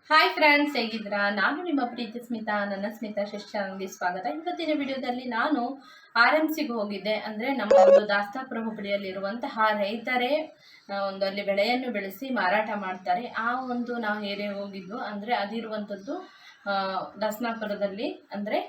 Hi friends, ಹೇಗಿದ್ದೀರಾ? ನಾನು ನಿಮ್ಮ ಪ್ರೀತಿ ಸ್ಮಿತಾ. ನನ್ನ ಸ್ಮಿತಾ ಶಶ್ ಚಾನಲ್ಗೆ ಸ್ವಾಗತ. ಇವತ್ತಿನ ವಿಡಿಯೋದಲ್ಲಿ ನಾನು RMCಗೆ ಹೋಗಿದ್ದೆ. ಅಂದರೆ ನಮ್ಮ ಒಂದು ದಾಸ್ತಾಪುರ ಹುಬ್ಬಳ್ಳಿಯಲ್ಲಿರುವಂತಹ ರೈತರೇ ಒಂದು ಅಲ್ಲಿ ಬೆಳೆಯನ್ನು ಬೆಳೆಸಿ ಮಾರಾಟ ಮಾಡ್ತಾರೆ. ಆ ಒಂದು ನಾವು ಏರಿಯಾಗೆ ಹೋಗಿದ್ದು. ಅಂದರೆ ಅದಿರುವಂಥದ್ದು ದಾಸ್ತಾಪುರದಲ್ಲಿ, ಅಂದರೆ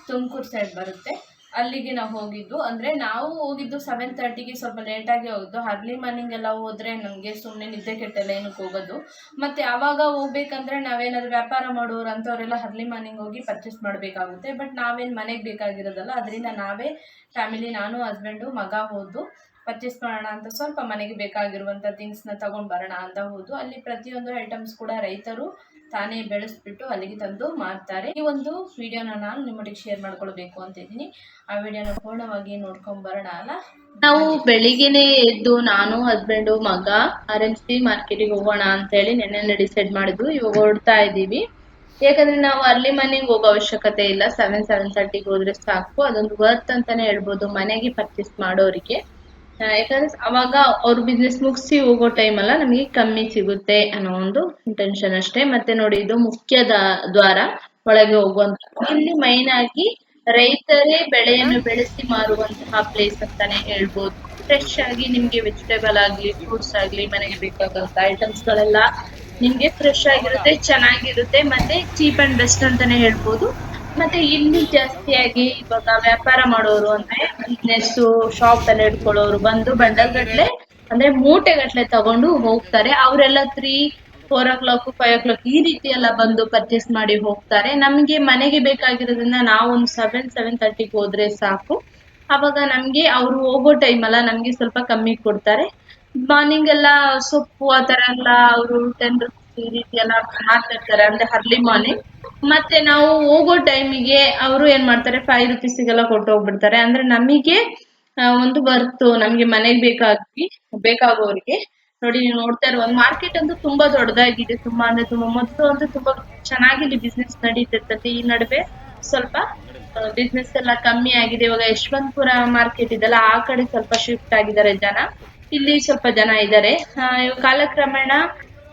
ತುಮಕೂರು ಸೈಡ್ ಬರುತ್ತೆ. ಅಲ್ಲಿಗೆ ನಾವು ಹೋಗಿದ್ದು. ಅಂದರೆ ನಾವು ಹೋಗಿದ್ದು 7:30ಗೆ, ಸ್ವಲ್ಪ ಲೇಟಾಗಿ ಹೋಗಿದ್ದು. ಅರ್ಲಿ ಮಾರ್ನಿಂಗ್ ಎಲ್ಲ ಹೋದರೆ ನಮಗೆ ಸುಮ್ಮನೆ ನಿದ್ದೆ ಕೆಟ್ಟೆಲ್ಲ ಏನಕ್ಕೆ ಹೋಗೋದು. ಮತ್ತು ಆವಾಗ ಹೋಗ್ಬೇಕಂದ್ರೆ ನಾವೇನಾದರೂ ವ್ಯಾಪಾರ ಮಾಡೋರು ಅಂಥವರೆಲ್ಲ ಅರ್ಲಿ ಮಾರ್ನಿಂಗ್ ಹೋಗಿ ಪರ್ಚೇಸ್ ಮಾಡಬೇಕಾಗುತ್ತೆ. ಬಟ್ ನಾವೇನು ಮನೆಗೆ ಬೇಕಾಗಿರೋದಲ್ಲ, ಅದರಿಂದ ನಾವೇ ಫ್ಯಾಮಿಲಿ, ನಾನು ಹಸ್ಬೆಂಡು ಮಗ ಹೋದ್ದು ಪರ್ಚೇಸ್ ಮಾಡೋಣ ಅಂತ, ಸ್ವಲ್ಪ ಮನೆಗೆ ಬೇಕಾಗಿರುವಂಥ ಥಿಂಗ್ಸ್ನ ತೊಗೊಂಡು ಬರೋಣ ಅಂತ ಹೋದು. ಅಲ್ಲಿ ಪ್ರತಿಯೊಂದು ಐಟಮ್ಸ್ ಕೂಡ ರೈತರು ತಾನೇ ಬೆಳೆಸ್ಬಿಟ್ಟು ಅಲ್ಲಿಗೆ ತಂದು ಮಾರ್ತಾರೆ. ಈ ಒಂದು ವಿಡಿಯೋನ ನಾನು ನಿಮ್ಮೊಟ್ಟಿಗೆ ಶೇರ್ ಮಾಡ್ಕೊಳ್ಬೇಕು ಅಂತ ಇದ್ದೀನಿ. ಆ ವಿಡಿಯೋನ ಪೂರ್ಣವಾಗಿ ನೋಡ್ಕೊಂಡ್ ಬರೋಣ ಅಲ್ಲ. ನಾವು ಬೆಳಿಗ್ಗೆನೆ ಎದ್ದು ನಾನು ಹಸ್ಬೆಂಡು ಮಗ RMC ಮಾರ್ಕೆಟಿಗೆ ಹೋಗೋಣ ಅಂತ ಹೇಳಿ ನೆನ್ನೆ ಡಿಸೈಡ್ ಮಾಡಿದ್ವು. ಇವಾಗ ಹೊರಡ್ತಾ ಇದ್ದೀವಿ. ಯಾಕಂದ್ರೆ ನಾವು ಅರ್ಲಿ ಮಾರ್ನಿಂಗ್ ಹೋಗೋ ಅವಶ್ಯಕತೆ ಇಲ್ಲ. 7:30ಗೆ ಹೋದ್ರೆ ಸಾಕು. ಅದೊಂದು ವರ್ತ್ ಅಂತಾನೆ ಹೇಳ್ಬೋದು ಮನೆಗೆ ಪರ್ಚೇಸ್ ಮಾಡೋರಿಗೆ. ಯಾಕಂದ್ರೆ ಅವಾಗ ಅವ್ರ ಬಿಸ್ನೆಸ್ ಮುಗಿಸಿ ಹೋಗೋ ಟೈಮ್ ಅಲ್ಲ, ನಮಗೆ ಕಮ್ಮಿ ಸಿಗುತ್ತೆ ಅನ್ನೋ ಒಂದು ಇಂಟೆನ್ಷನ್ ಅಷ್ಟೇ. ಮತ್ತೆ ನೋಡಿ, ಇದು ಮುಖ್ಯ ದ್ವಾರ ಒಳಗೆ ಹೋಗುವಂತ. ಇಲ್ಲಿ ಮೈನ್ ಆಗಿ ರೈತರೇ ಬೆಳೆಯನ್ನು ಬೆಳೆಸಿ ಮಾರುವಂತಹ ಪ್ಲೇಸ್ ಅಂತಾನೆ ಹೇಳ್ಬೋದು. ಫ್ರೆಶ್ ಆಗಿ ನಿಮ್ಗೆ ವೆಜಿಟೇಬಲ್ ಆಗ್ಲಿ, ಫ್ರೂಟ್ಸ್ ಆಗ್ಲಿ, ಮನೆಗೆ ಬೇಕಾದಂತ ಐಟಮ್ಸ್ ಗಳೆಲ್ಲ ನಿಮ್ಗೆ ಫ್ರೆಶ್ ಆಗಿರುತ್ತೆ, ಚೆನ್ನಾಗಿರುತ್ತೆ, ಮತ್ತೆ ಚೀಪ್ ಅಂಡ್ ಬೆಸ್ಟ್ ಅಂತಾನೆ ಹೇಳ್ಬೋದು. ಮತ್ತೆ ಇಲ್ಲಿ ಜಾಸ್ತಿಯಾಗಿ ಇವಾಗ ವ್ಯಾಪಾರ ಮಾಡೋರು, ಅಂದ್ರೆ ಬಿಸ್ನೆಸ್ ಶಾಪ್ ಎಲ್ಲ ಇಟ್ಕೊಳ್ಳೋರು ಬಂದು ಬಂಡಲ್ ಗಟ್ಲೆ, ಅಂದ್ರೆ ಮೂಟೆ ಗಟ್ಲೆ ತಗೊಂಡು ಹೋಗ್ತಾರೆ. ಅವರೆಲ್ಲ 3, 4 o'clock, 5 o'clock ಈ ರೀತಿ ಎಲ್ಲ ಬಂದು ಪರ್ಚೇಸ್ ಮಾಡಿ ಹೋಗ್ತಾರೆ. ನಮ್ಗೆ ಮನೆಗೆ ಬೇಕಾಗಿರೋದ್ರಿಂದ ನಾವು ಒಂದು 7:30ಗೆ ಹೋದ್ರೆ ಸಾಕು. ಅವಾಗ ನಮ್ಗೆ ಅವ್ರು ಹೋಗೋ ಟೈಮ್ ಅಲ್ಲ, ನಮ್ಗೆ ಸ್ವಲ್ಪ ಕಮ್ಮಿ ಕೊಡ್ತಾರೆ. ಮಾರ್ನಿಂಗ್ ಎಲ್ಲ ಸೊಪ್ಪು ಆ ತರ ಎಲ್ಲ ಅವರು 10 rupees ಈ ರೀತಿ ಎಲ್ಲ ಮಾರ್ತಿರ್ತಾರೆ, ಅಂದ್ರೆ ಅರ್ಲಿ ಮಾರ್ನಿಂಗ್. ಮತ್ತೆ ನಾವು ಹೋಗೋ ಟೈಮಿಗೆ ಅವರು ಏನ್ ಮಾಡ್ತಾರೆ, 5 rupeesಗೆಲ್ಲ ಕೊಟ್ಟು ಹೋಗ್ಬಿಡ್ತಾರೆ. ಅಂದ್ರೆ ನಮಗೆ ಒಂದು ಬರ್ತು, ನಮ್ಗೆ ಮನೆಗೆ ಬೇಕಾಗೋರಿಗೆ. ನೋಡಿ, ನೀವು ನೋಡ್ತಾ ಇರೋ ಒಂದು ಮಾರ್ಕೆಟ್ ಅಂತೂ ತುಂಬಾ ದೊಡ್ಡದಾಗಿದೆ. ತುಂಬಾ ಅಂದ್ರೆ ತುಂಬಾ, ಮೊದಲು ಅಂತೂ ತುಂಬಾ ಚೆನ್ನಾಗಿ ಇಲ್ಲಿ ಬಿಸ್ನೆಸ್ ನಡೀತಿರ್ತದೆ. ಈ ನಡುವೆ ಸ್ವಲ್ಪ ಬಿಸ್ನೆಸ್ ಎಲ್ಲ ಕಮ್ಮಿ ಆಗಿದೆ. ಇವಾಗ ಯಶವಂತಪುರ ಮಾರ್ಕೆಟ್ ಇದೆಲ್ಲ, ಆ ಕಡೆ ಸ್ವಲ್ಪ ಶಿಫ್ಟ್ ಆಗಿದ್ದಾರೆ ಜನ. ಇಲ್ಲಿ ಸ್ವಲ್ಪ ಜನ ಇದ್ದಾರೆ. ಇವಾಗ ಕಾಲಕ್ರಮೇಣ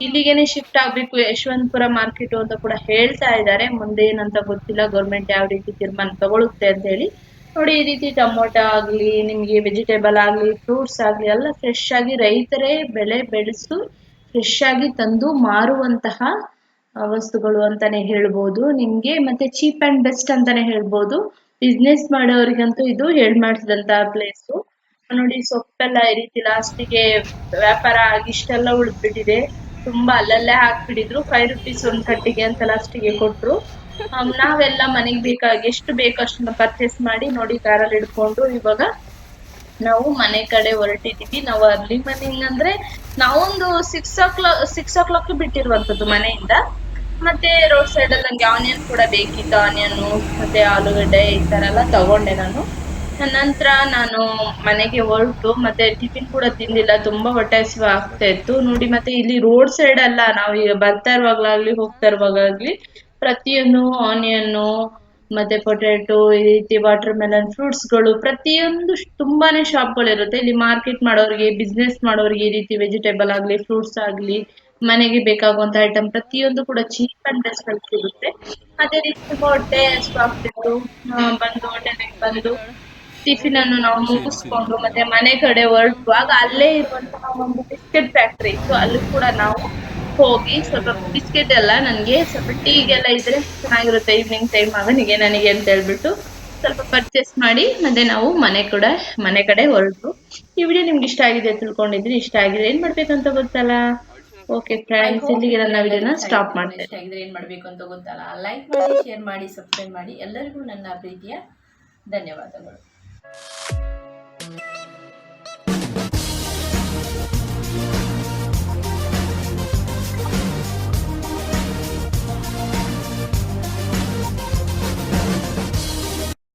ಇಲ್ಲಿಗೇನೆ ಶಿಫ್ಟ್ ಆಗ್ಬೇಕು ಯಶವಂತಪುರ ಮಾರ್ಕೆಟ್ ಅಂತ ಕೂಡ ಹೇಳ್ತಾ ಇದ್ದಾರೆ. ಮುಂದೆ ಏನಂತ ಗೊತ್ತಿಲ್ಲ, ಗೌರ್ಮೆಂಟ್ ಯಾವ ರೀತಿ ತೀರ್ಮಾನ ತಗೊಳುತ್ತೆ ಅಂತ ಹೇಳಿ. ನೋಡಿ, ಈ ರೀತಿ ಟೊಮೊಟೊ ಆಗ್ಲಿ, ನಿಮ್ಗೆ ವೆಜಿಟೇಬಲ್ ಆಗ್ಲಿ, ಫ್ರೂಟ್ಸ್ ಆಗ್ಲಿ ಎಲ್ಲ ಫ್ರೆಶ್ ಆಗಿ ರೈತರೇ ಬೆಳೆ ಬೆಳೆಸು ಫ್ರೆಶ್ ಆಗಿ ತಂದು ಮಾರುವಂತಹ ವಸ್ತುಗಳು ಅಂತಾನೆ ಹೇಳ್ಬೋದು ನಿಮ್ಗೆ. ಮತ್ತೆ ಚೀಪ್ ಅಂಡ್ ಬೆಸ್ಟ್ ಅಂತಾನೆ ಹೇಳ್ಬೋದು. ಬಿಸ್ನೆಸ್ ಮಾಡೋರಿಗಂತೂ ಇದು ಮಾಡಿಸಿದಂತಹ ಪ್ಲೇಸು. ನೋಡಿ, ಸೊಪ್ಪೆಲ್ಲ ಈ ರೀತಿ ಲಾಸ್ಟಿಗೆ ವ್ಯಾಪಾರ ಆಗಿ ಇಷ್ಟೆಲ್ಲ ಉಳಿದ್ಬಿಟ್ಟಿದೆ. ತುಂಬಾ ಅಲ್ಲಲ್ಲೇ ಹಾಕ್ಬಿಟ್ಟಿದ್ರು. 5 rupees ಒಂದ್ ಕಟ್ಟಿಗೆ ಅಂತ ಲಾಸ್ಟಿಗೆ ಕೊಟ್ರು. ನಾವೆಲ್ಲ ಮನೆಗೆ ಎಷ್ಟು ಬೇಕೋ ಅಷ್ಟನ್ನ ಪರ್ಚೇಸ್ ಮಾಡಿ, ನೋಡಿ, ಕಾರಲ್ಲಿ ಹಿಡ್ಕೊಂಡು ಇವಾಗ ನಾವು ಮನೆ ಕಡೆ ಹೊರಟಿದೀವಿ. ನಾವು ಅರ್ಲಿ ಮಾರ್ನಿಂಗ್ ಅಂದ್ರೆ ನಾವೊಂದು 6 o'clock ಬಿಟ್ಟಿರುವಂತದ್ದು ಮನೆಯಿಂದ. ಮತ್ತೆ ರೋಡ್ ಸೈಡ್ ಅಲ್ಲಿ ನಂಗೆ ಆನಿಯನ್ ಕೂಡ ಬೇಕಿತ್ತು. ಆನಿಯನ್ ಮತ್ತೆ ಆಲೂಗಡ್ಡೆ ಈ ತರ ಎಲ್ಲ ತಗೊಂಡೆ ನಾನು. ನಂತರ ನಾನು ಮನೆಗೆ ಹೊರಟು, ಮತ್ತೆ ಟಿಫಿನ್ ಕೂಡ ತಿಂದಿಲ್ಲ, ತುಂಬಾ ಹೊಟ್ಟೆ ಹಸಿವು ಆಗ್ತಾ ಇತ್ತು. ನೋಡಿ, ಮತ್ತೆ ಇಲ್ಲಿ ರೋಡ್ ಸೈಡ್ ಅಲ್ಲ, ನಾವು ಈಗ ಬರ್ತಾ ಇರುವಾಗ್ಲಾಗ್ಲಿ ಹೋಗ್ತಾ ಇರುವಾಗ್ಲಿ ಪ್ರತಿಯೊಂದು ಆನಿಯನ್ನು ಮತ್ತೆ ಪೊಟೆಟೊ ಈ ರೀತಿ ವಾಟರ್ ಮೆಲನ್ ಫ್ರೂಟ್ಸ್ಗಳು ಪ್ರತಿಯೊಂದು ತುಂಬಾನೇ ಶಾಪ್ಗಳಿರುತ್ತೆ. ಇಲ್ಲಿ ಮಾರ್ಕೆಟ್ ಮಾಡೋರಿಗೆ, ಬಿಸ್ನೆಸ್ ಮಾಡೋರಿಗೆ ಈ ರೀತಿ ವೆಜಿಟೇಬಲ್ ಆಗ್ಲಿ, ಫ್ರೂಟ್ಸ್ ಆಗ್ಲಿ, ಮನೆಗೆ ಬೇಕಾಗುವಂತ ಐಟಮ್ ಪ್ರತಿಯೊಂದು ಕೂಡ ಚೀಪ್ ಅಂಡ್ ಬೆಸ್ಟ್ ಅಲ್ಲಿ ಸಿಗುತ್ತೆ. ಅದೇ ರೀತಿ ತುಂಬಾ ಹೊಟ್ಟೆ ಹಸಿವು ಆಗ್ತಿತ್ತು. ಬಂದು ಹೋಟೆಲ್ಗೆ ಬಂದು ಟಿಫಿನ್ ಅನ್ನು ನಾವು ಮುಗಿಸ್ಕೊಂಡು ಮತ್ತೆ ಮನೆ ಕಡೆ ಹೊರಡುವಾಗ ಅಲ್ಲೇ ಇರುವಂತಹ ಒಂದು ಬಿಸ್ಕೆಟ್ ಫ್ಯಾಕ್ಟರಿ ಇತ್ತು. ಅಲ್ಲಿ ಕೂಡ ನಾವು ಹೋಗಿ ಸ್ವಲ್ಪ ಬಿಸ್ಕೆಟ್ ಎಲ್ಲ, ನನ್ಗೆ ಸ್ವಲ್ಪ ಟೀಗೆಲ್ಲ ಇದ್ರೆ ಚೆನ್ನಾಗಿರುತ್ತೆ ಈವ್ನಿಂಗ್ ಟೈಮ್ ಅವನಿಗೆ ನನಗೆ ಅಂತ ಹೇಳ್ಬಿಟ್ಟು ಸ್ವಲ್ಪ ಪರ್ಚೇಸ್ ಮಾಡಿ ಮತ್ತೆ ನಾವು ಮನೆ ಕಡೆ ಹೊರಟು. ಈ ವಿಡಿಯೋ ನಿಮ್ಗೆ ಇಷ್ಟ ಆಗಿದೆ ತಿಳ್ಕೊಂಡಿದ್ರಿ. ಇಷ್ಟ ಆಗಿದೆ ಏನ್ ಮಾಡ್ಬೇಕಂತ ಗೊತ್ತಲ್ಲ. ಓಕೆ ಫ್ರೆಂಡ್ಸ್, ಇಲ್ಲಿಗೆ ನನ್ನ ವಿಡಿಯೋನ ಸ್ಟಾಪ್ ಮಾಡ್ತೇನೆ. ಇಷ್ಟ ಆಗಿದ್ರೆ ಏನ್ ಮಾಡ್ಬೇಕು ಅಂತ ಗೊತ್ತಲ್ಲ, ಲೈಕ್ ಮಾಡಿ, ಶೇರ್ ಮಾಡಿ, ಸಬ್ಸ್ಕ್ರೈಬ್ ಮಾಡಿ. ಎಲ್ಲರಿಗೂ ನನ್ನ ಪ್ರೀತಿಯ ಧನ್ಯವಾದಗಳು.